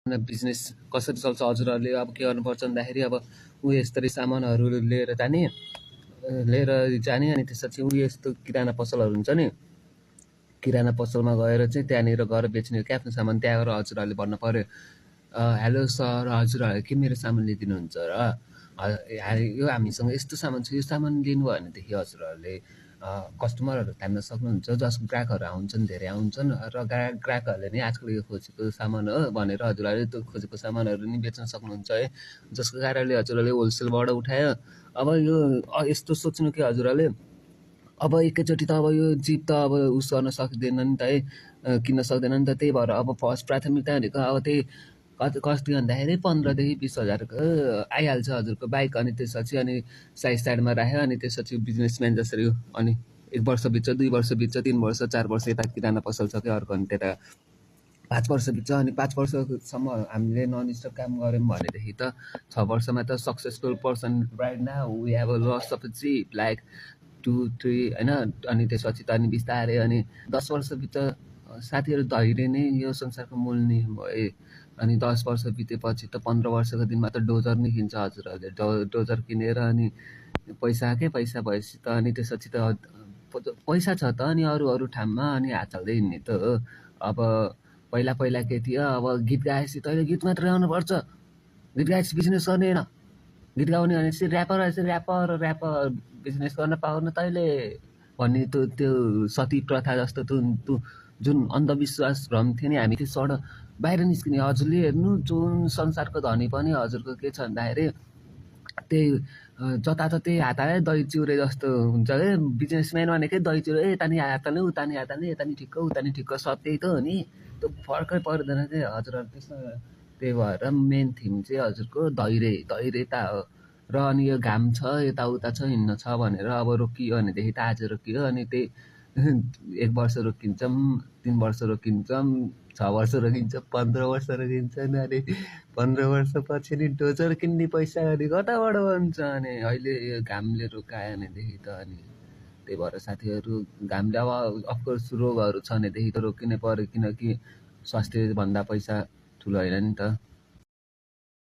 business कसरी चल्छ हजुरहरूले अब के गर्नुपर्छ भन्दाखेरि अब ऊ यस्तरी सामानहरू लिएर जाने अनि त्यसपछि ऊ यस्तो किराना पसलहरू हुन्छ नि किराना पसलमा गएर चाहिँ त्यहाँनिर गएर बेच्ने क्या आफ्नो सामान त्यहाँ गएर हजुरहरूले भन्नु पर्यो हेलो सर हजुरहरूले के मेरो सामान लिइदिनुहुन्छ र यो हामीसँग यस्तो सामान छ यो सामान लिनुभयो भनेदेखि हजुरहरूले कस्टमरहरू तान्न सक्नुहुन्छ जसको ग्राहकहरू आउँछन् धेरै आउँछन् र ग्राहकहरूले नि आजकल यो खोजेको सामान हो भनेर हजुरहरूले त्यो खोजेको सामानहरू नि बेच्न सक्नुहुन्छ है जसको कारणले हजुरहरूले होलसेलबाट उठायो अब यो यस्तो सोच्नु कि हजुरहरूले अब एकैचोटि त अब यो जिप त अब उस गर्न सक्दैन नि त है किन्न सक्दैन नि त त्यही भएर अब फर्स्ट प्राथमिकता भनेको अब त्यही कति भन्दाखेरि 15,000 देखि 20,000 आइहाल्छ हजुरको बाइक अनि त्यसपछि अनि साइडमा राख्यो अनि त्यसपछि बिजनेसम्यान जसरी अनि 1 वर्ष बित्छ 2 वर्ष बित्छ 3 वर्ष 4 वर्ष यता किराना पसल छ क्या अर्को अनि त्यता 5 वर्ष बित्छ अनि 5 वर्षसम्म हामीले नन स्टप काम गऱ्यौँ भनेदेखि त 6 वर्षमा त successful person right now we have a loss of jeep like 2 3 होइन अनि त्यसपछि त अनि बिस्तारै अनि 10 वर्षभित्र साथीहरू धैर्य नै यो संसारको मूल नियम हो है अनि 10 वर्ष बितेपछि त 15 वर्षको दिनमा त डोजर नै किन्छ हजुरहरूले डोजर किनेर अनि पैसा भएपछि त अनि त्यसपछि त पैसा छ त अनि अरू ठाउँमा अनि हात चल्दै हिँड्ने त हो अब पहिला के थियो अब गीत गाएपछि तैँले गीत मात्रै गाउनुपर्छ गीत गाएपछि बिजनेस गर्ने होइन गीत गाउने भनेपछि ऱ्यापर बिजनेस गर्न पाउन तैँले भन्ने त्यो सती प्रथा जस्तो जुन अन्धविश्वास भ्रम थियो नि हामी त्यसबाट बाहिर निस्किने हजुरले हेर्नु जुन संसारको धनी पनि हजुरको के छ भन्दाखेरि त्यही जताततै हात हाले दही चिउरे जस्तो हुन्छ क्या बिजनेसम्यान भनेकै दही चिउरे यता नि हात हाल्ने उता नि हात हाल्ने यता नि ठिक्क उता नि ठिक्क सब त्यही त हो नि त्यो फरकै पर्दैन क्या हजुरहरू त्यसमा त्यही भएर मेन थिम चाहिँ हजुरको धैर्यता हो र अनि यो घाम छ यताउता छ हिँड्न छ भनेर अब रोकियो भनेदेखि त आज रोकियो अनि त्यही 1 वर्ष रोकिन्छौँ 3 वर्ष रोकिन्छौँ 6 वर्ष रोकिन्छ 15 वर्ष रोकिन्छन् अनि 15 वर्षपछि नि डोजर किन्ने पैसा अनि कताबाट बन्छ अनि अहिले यो घामले रोकायो भनेदेखि त अनि त्यही भएर साथीहरू घामले अब अफकोर्स रोगहरू छ भनेदेखि त रोकिनै पऱ्यो किनकि स्वास्थ्यभन्दा पैसा ठुलो होइन नि त